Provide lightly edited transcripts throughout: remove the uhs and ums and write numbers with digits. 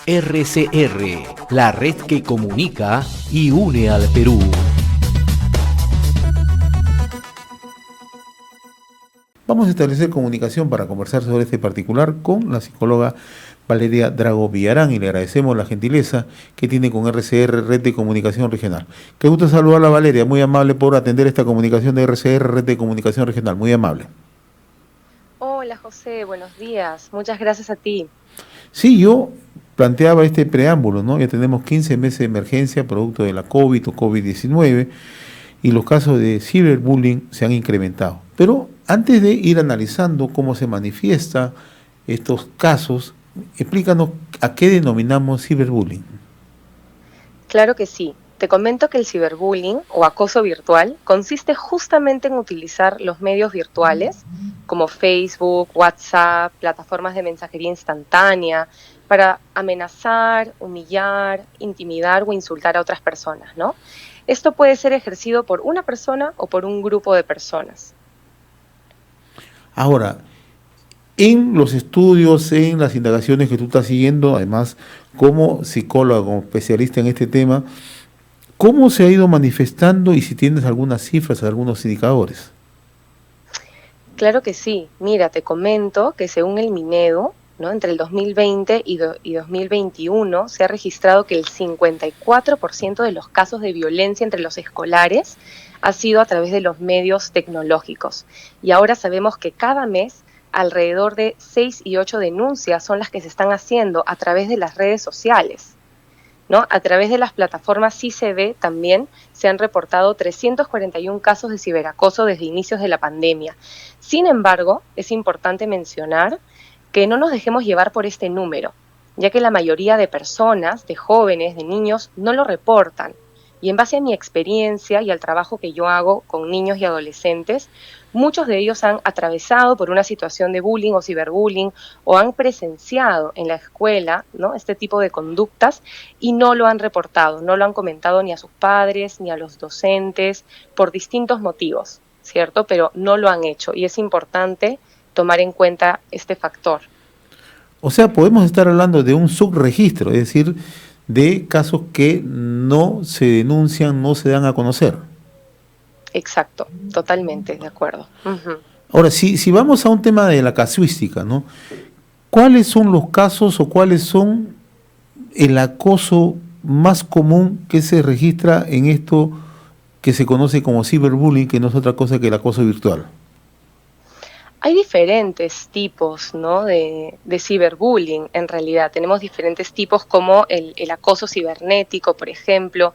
RCR, la red que comunica y une al Perú. Vamos a establecer comunicación para conversar sobre este particular con la psicóloga Valeria Drago Villarán y le agradecemos la gentileza que tiene con RCR, Red de Comunicación Regional. Qué gusto saludarla, Valeria, muy amable por atender esta comunicación de RCR, Red de Comunicación Regional, muy amable. Hola José, buenos días. Muchas gracias a ti. Sí, yo planteaba este preámbulo, ¿no? Ya tenemos 15 meses de emergencia producto de la COVID o COVID-19 y los casos de ciberbullying se han incrementado. Pero antes de ir analizando cómo se manifiesta estos casos, explícanos a qué denominamos ciberbullying. Claro que sí. Te comento que el ciberbullying o acoso virtual consiste justamente en utilizar los medios virtuales como Facebook, WhatsApp, plataformas de mensajería instantánea para amenazar, humillar, intimidar o insultar a otras personas, ¿no? Esto puede ser ejercido por una persona o por un grupo de personas. Ahora, en los estudios, en las indagaciones que tú estás siguiendo, además como psicólogo, como especialista en este tema, ¿cómo se ha ido manifestando y si tienes algunas cifras, algunos indicadores? Claro que sí. Mira, te comento que según el Minedo, ¿no? Entre el 2020 y 2021 se ha registrado que el 54% de los casos de violencia entre los escolares ha sido a través de los medios tecnológicos. Y ahora sabemos que cada mes alrededor de 6 y 8 denuncias son las que se están haciendo a través de las redes sociales, ¿no? A través de las plataformas CICB también se han reportado 341 casos de ciberacoso desde inicios de la pandemia. Sin embargo, es importante mencionar que no nos dejemos llevar por este número, ya que la mayoría de personas, de jóvenes, de niños, no lo reportan. Y en base a mi experiencia y al trabajo que yo hago con niños y adolescentes, muchos de ellos han atravesado por una situación de bullying o ciberbullying o han presenciado en la escuela, ¿no? Este tipo de conductas y no lo han reportado, no lo han comentado ni a sus padres ni a los docentes por distintos motivos, ¿cierto? Pero no lo han hecho y es importante tomar en cuenta este factor. O sea, podemos estar hablando de un subregistro, es decir, de casos que no se denuncian, no se dan a conocer. Exacto, totalmente de acuerdo. Uh-huh. Ahora, si vamos a un tema de la casuística, ¿no? ¿Cuáles son los casos o cuáles son el acoso más común que se registra en esto que se conoce como ciberbullying, que no es otra cosa que el acoso virtual? Hay diferentes tipos, ¿no? de ciberbullying, en realidad. Tenemos diferentes tipos como el acoso cibernético, por ejemplo,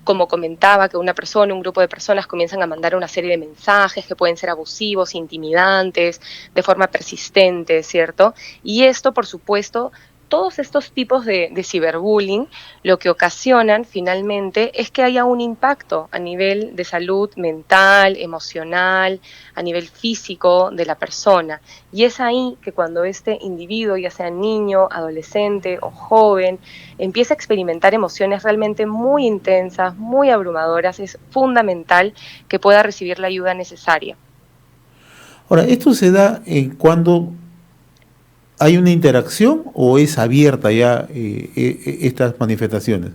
como comentaba, que una persona, un grupo de personas comienzan a mandar una serie de mensajes que pueden ser abusivos, intimidantes, de forma persistente, ¿cierto? Y esto, por supuesto, todos estos tipos de ciberbullying lo que ocasionan finalmente es que haya un impacto a nivel de salud mental, emocional, a nivel físico de la persona. Y es ahí que cuando este individuo, ya sea niño, adolescente o joven, empieza a experimentar emociones realmente muy intensas, muy abrumadoras, es fundamental que pueda recibir la ayuda necesaria. Ahora, ¿esto se da cuando hay una interacción o es abierta ya estas manifestaciones?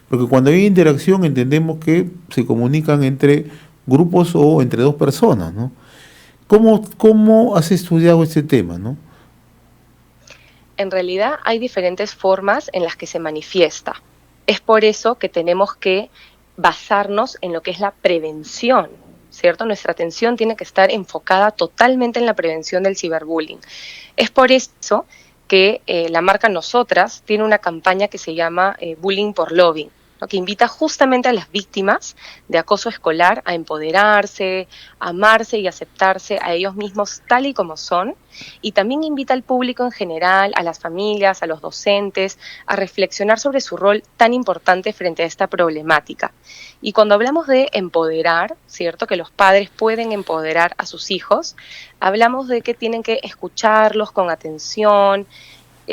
Porque cuando hay interacción entendemos que se comunican entre grupos o entre dos personas, ¿no? ¿Cómo has estudiado este tema, no? En realidad hay diferentes formas en las que se manifiesta. Es por eso que tenemos que basarnos en lo que es la prevención, ¿cierto? Nuestra atención tiene que estar enfocada totalmente en la prevención del ciberbullying. Es por eso que la marca Nosotras tiene una campaña que se llama Bullying por Lobbying, ¿no? Que invita justamente a las víctimas de acoso escolar a empoderarse, a amarse y aceptarse a ellos mismos tal y como son, y también invita al público en general, a las familias, a los docentes, a reflexionar sobre su rol tan importante frente a esta problemática. Y cuando hablamos de empoderar, ¿cierto? Que los padres pueden empoderar a sus hijos, hablamos de que tienen que escucharlos con atención,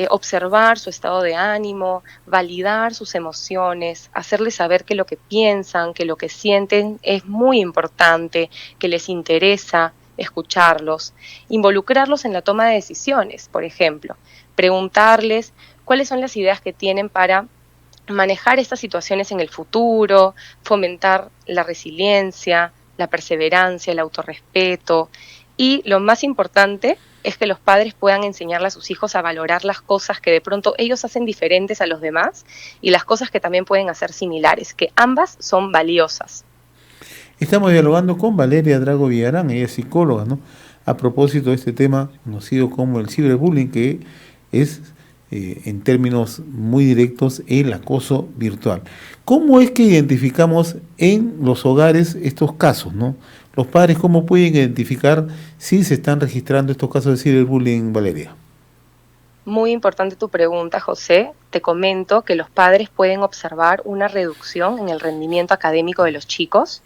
observar su estado de ánimo, validar sus emociones, hacerles saber que lo que piensan, que lo que sienten es muy importante, que les interesa escucharlos, involucrarlos en la toma de decisiones, por ejemplo, preguntarles cuáles son las ideas que tienen para manejar estas situaciones en el futuro, fomentar la resiliencia, la perseverancia, el autorrespeto, y lo más importante es que los padres puedan enseñarle a sus hijos a valorar las cosas que de pronto ellos hacen diferentes a los demás y las cosas que también pueden hacer similares, que ambas son valiosas. Estamos dialogando con Valeria Drago Villarán, ella es psicóloga, ¿no? A propósito de este tema conocido como el ciberbullying, que es, en términos muy directos, el acoso virtual. ¿Cómo es que identificamos en los hogares estos casos, ¿no? Los padres, ¿cómo pueden identificar si se están registrando estos casos de ciberbullying, Valeria? Muy importante tu pregunta, José. Te comento que los padres pueden observar una reducción en el rendimiento académico de los chicos.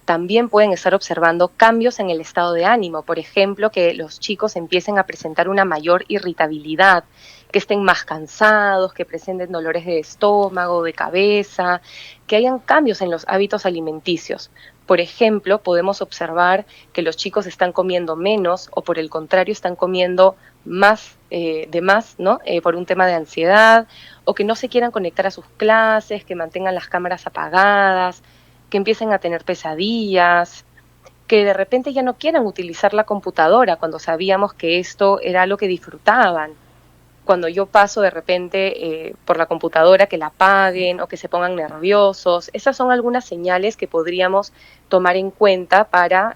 También pueden estar observando cambios en el estado de ánimo, por ejemplo, que los chicos empiecen a presentar una mayor irritabilidad, que estén más cansados, que presenten dolores de estómago, de cabeza, que hayan cambios en los hábitos alimenticios. Por ejemplo, podemos observar que los chicos están comiendo menos o por el contrario están comiendo más de más, ¿no? Por un tema de ansiedad, o que no se quieran conectar a sus clases, que mantengan las cámaras apagadas, que empiecen a tener pesadillas, que de repente ya no quieran utilizar la computadora cuando sabíamos que esto era lo que disfrutaban. Cuando yo paso de repente por la computadora, que la apaguen o que se pongan nerviosos. Esas son algunas señales que podríamos tomar en cuenta para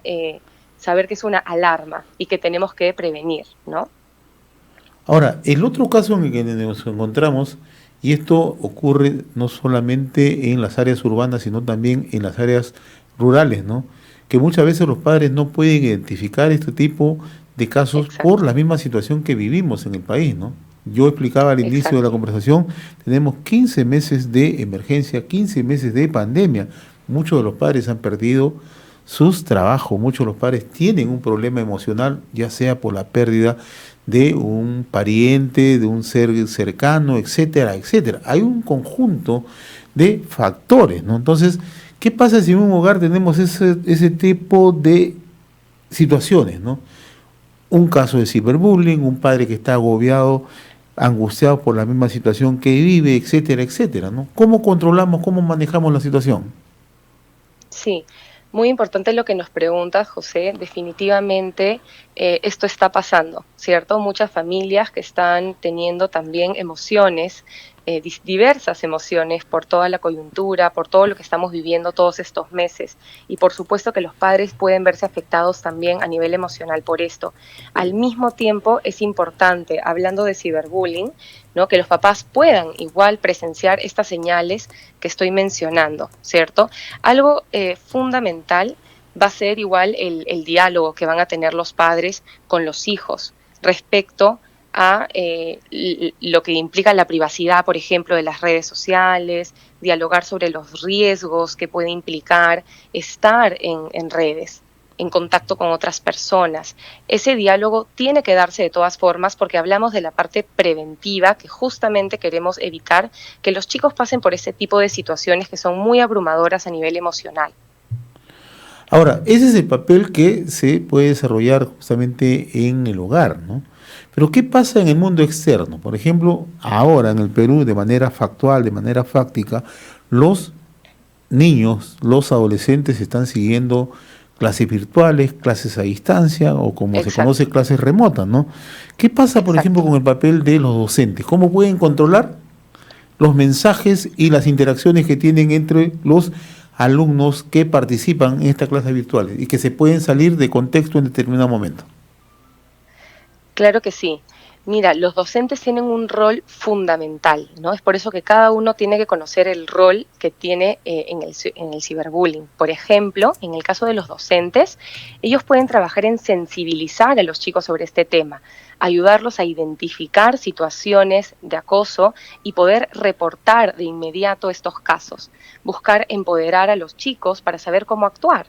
saber que es una alarma y que tenemos que prevenir, ¿no? Ahora, el otro caso en el que nos encontramos, y esto ocurre no solamente en las áreas urbanas, sino también en las áreas rurales, ¿no? Que muchas veces los padres no pueden identificar este tipo de casos. Exacto. Por la misma situación que vivimos en el país, ¿no? Yo explicaba al inicio. Exacto. De la conversación, tenemos 15 meses de emergencia, 15 meses de pandemia. Muchos de los padres han perdido sus trabajos, muchos de los padres tienen un problema emocional, ya sea por la pérdida de un pariente, de un ser cercano, etcétera, etcétera. Hay un conjunto de factores, ¿no? Entonces, ¿qué pasa si en un hogar tenemos ese tipo de situaciones, ¿no? Un caso de ciberbullying, un padre que está agobiado, angustiado por la misma situación que vive, etcétera, etcétera, ¿no? ¿Cómo controlamos, cómo manejamos la situación? Sí. Muy importante lo que nos preguntas, José. Definitivamente esto está pasando, ¿cierto? Muchas familias que están teniendo también emociones, diversas emociones por toda la coyuntura, por todo lo que estamos viviendo todos estos meses. Y por supuesto que los padres pueden verse afectados también a nivel emocional por esto. Al mismo tiempo es importante, hablando de ciberbullying, ¿no?, que los papás puedan igual presenciar estas señales que estoy mencionando, ¿cierto? Algo fundamental va a ser igual el diálogo que van a tener los padres con los hijos respecto a lo que implica la privacidad, por ejemplo, de las redes sociales, dialogar sobre los riesgos que puede implicar estar en redes, en contacto con otras personas. Ese diálogo tiene que darse de todas formas porque hablamos de la parte preventiva, que justamente queremos evitar que los chicos pasen por ese tipo de situaciones que son muy abrumadoras a nivel emocional. Ahora, ese es el papel que se puede desarrollar justamente en el hogar, ¿no? Pero ¿qué pasa en el mundo externo? Por ejemplo, ahora en el Perú, de manera factual, de manera fáctica, los niños, los adolescentes están siguiendo clases virtuales, clases a distancia o como Exacto. se conoce, clases remotas, ¿no? ¿Qué pasa, por Exacto. ejemplo, con el papel de los docentes? ¿Cómo pueden controlar los mensajes y las interacciones que tienen entre los alumnos que participan en estas clases virtuales y que se pueden salir de contexto en determinado momento? Claro que sí. Mira, los docentes tienen un rol fundamental, ¿no? Es por eso que cada uno tiene que conocer el rol que tiene en el ciberbullying. Por ejemplo, en el caso de los docentes, ellos pueden trabajar en sensibilizar a los chicos sobre este tema, ayudarlos a identificar situaciones de acoso y poder reportar de inmediato estos casos, buscar empoderar a los chicos para saber cómo actuar.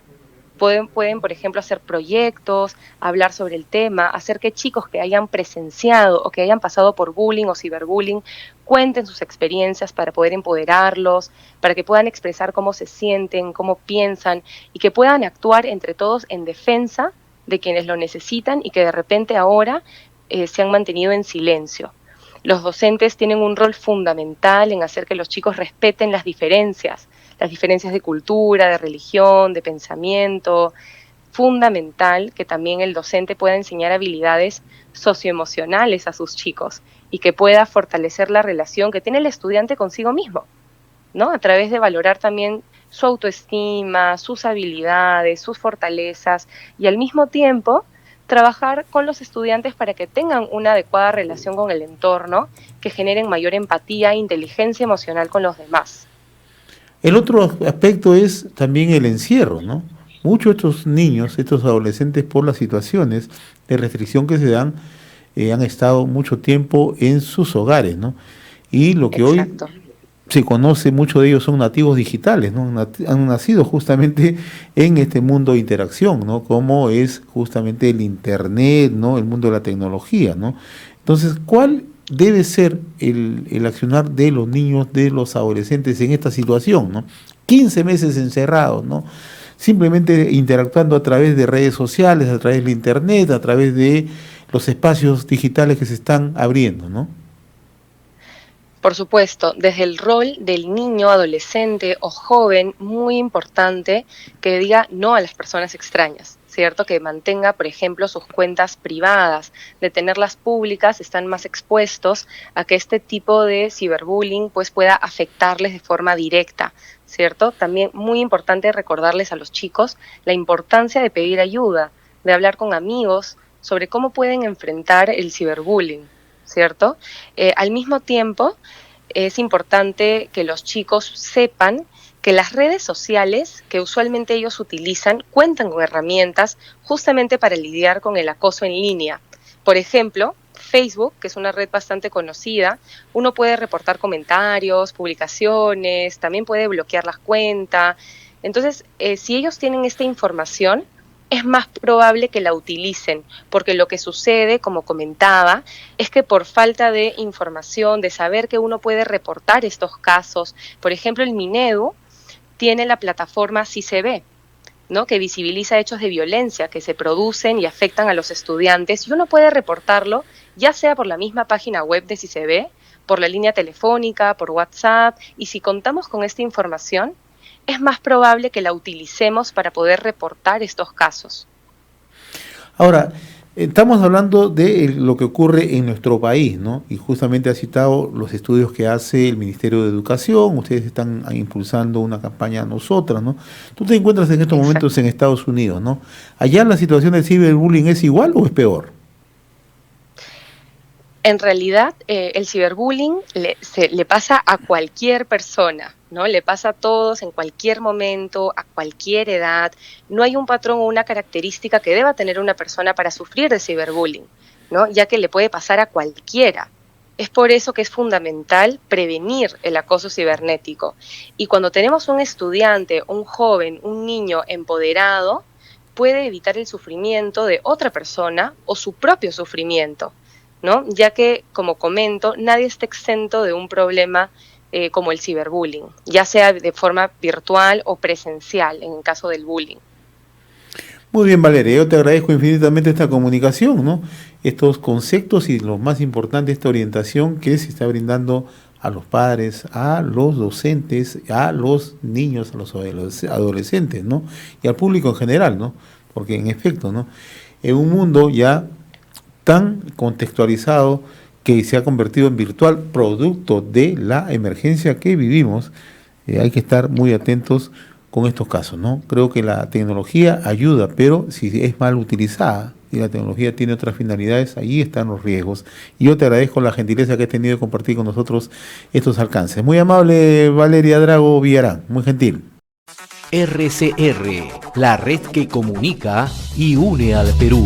Pueden, por ejemplo, hacer proyectos, hablar sobre el tema, hacer que chicos que hayan presenciado o que hayan pasado por bullying o ciberbullying cuenten sus experiencias para poder empoderarlos, para que puedan expresar cómo se sienten, cómo piensan y que puedan actuar entre todos en defensa de quienes lo necesitan y que de repente ahora se han mantenido en silencio. Los docentes tienen un rol fundamental en hacer que los chicos respeten las diferencias de cultura, de religión, de pensamiento. Fundamental que también el docente pueda enseñar habilidades socioemocionales a sus chicos y que pueda fortalecer la relación que tiene el estudiante consigo mismo, ¿no? A través de valorar también su autoestima, sus habilidades, sus fortalezas y al mismo tiempo trabajar con los estudiantes para que tengan una adecuada relación con el entorno, que generen mayor empatía e inteligencia emocional con los demás. El otro aspecto es también el encierro, ¿no? Muchos de estos niños, estos adolescentes, por las situaciones de restricción que se dan, han estado mucho tiempo en sus hogares, ¿no? Y lo que Exacto. hoy se conoce, muchos de ellos son nativos digitales, ¿no? Han nacido justamente en este mundo de interacción, ¿no? Como es justamente el internet, ¿no? El mundo de la tecnología, ¿no? Entonces, ¿cuál debe ser el accionar de los niños, de los adolescentes en esta situación, ¿no? 15 meses encerrados, ¿no? Simplemente interactuando a través de redes sociales, a través de internet, a través de los espacios digitales que se están abriendo, ¿no? Por supuesto, desde el rol del niño, adolescente o joven, muy importante que diga no a las personas extrañas, ¿cierto? Que mantenga, por ejemplo, sus cuentas privadas. De tenerlas públicas, están más expuestos a que este tipo de ciberbullying pues pueda afectarles de forma directa, ¿cierto? También muy importante recordarles a los chicos la importancia de pedir ayuda, de hablar con amigos sobre cómo pueden enfrentar el ciberbullying, ¿cierto? Al mismo tiempo, es importante que los chicos sepan que las redes sociales que usualmente ellos utilizan cuentan con herramientas justamente para lidiar con el acoso en línea. Por ejemplo, Facebook, que es una red bastante conocida, uno puede reportar comentarios, publicaciones, también puede bloquear las cuentas. Entonces, si ellos tienen esta información, es más probable que la utilicen, porque lo que sucede, como comentaba, es que por falta de información, de saber que uno puede reportar estos casos, por ejemplo, el Minedu tiene la plataforma CICB, ¿no? Que visibiliza hechos de violencia que se producen y afectan a los estudiantes, y uno puede reportarlo, ya sea por la misma página web de CICB, por la línea telefónica, por WhatsApp, y si contamos con esta información, es más probable que la utilicemos para poder reportar estos casos. Ahora, estamos hablando de lo que ocurre en nuestro país, ¿no? Y justamente ha citado los estudios que hace el Ministerio de Educación, ustedes están impulsando una campaña nosotras, ¿no? Tú te encuentras en estos momentos en Estados Unidos, ¿no? ¿Allá la situación del ciberbullying es igual o es peor? En realidad, el ciberbullying le pasa a cualquier persona, ¿no? Le pasa a todos en cualquier momento, a cualquier edad. No hay un patrón o una característica que deba tener una persona para sufrir de ciberbullying, ¿no? Ya que le puede pasar a cualquiera. Es por eso que es fundamental prevenir el acoso cibernético. Y cuando tenemos un estudiante, un joven, un niño empoderado, puede evitar el sufrimiento de otra persona o su propio sufrimiento, ¿no? Ya que, como comento, nadie está exento de un problema como el ciberbullying, ya sea de forma virtual o presencial en el caso del bullying. Muy bien, Valeria, yo te agradezco infinitamente esta comunicación, ¿no? Estos conceptos y lo más importante, esta orientación que se está brindando a los padres, a los docentes, a los niños, a los adolescentes, ¿no? Y al público en general, ¿no? Porque en efecto, ¿no? En un mundo ya tan contextualizado que se ha convertido en virtual producto de la emergencia que vivimos, hay que estar muy atentos con estos casos, ¿no? Creo que la tecnología ayuda, pero si es mal utilizada y la tecnología tiene otras finalidades, ahí están los riesgos. Y yo te agradezco la gentileza que has tenido de compartir con nosotros estos alcances. Muy amable, Valeria Drago Villarán, muy gentil. RCR, la red que comunica y une al Perú.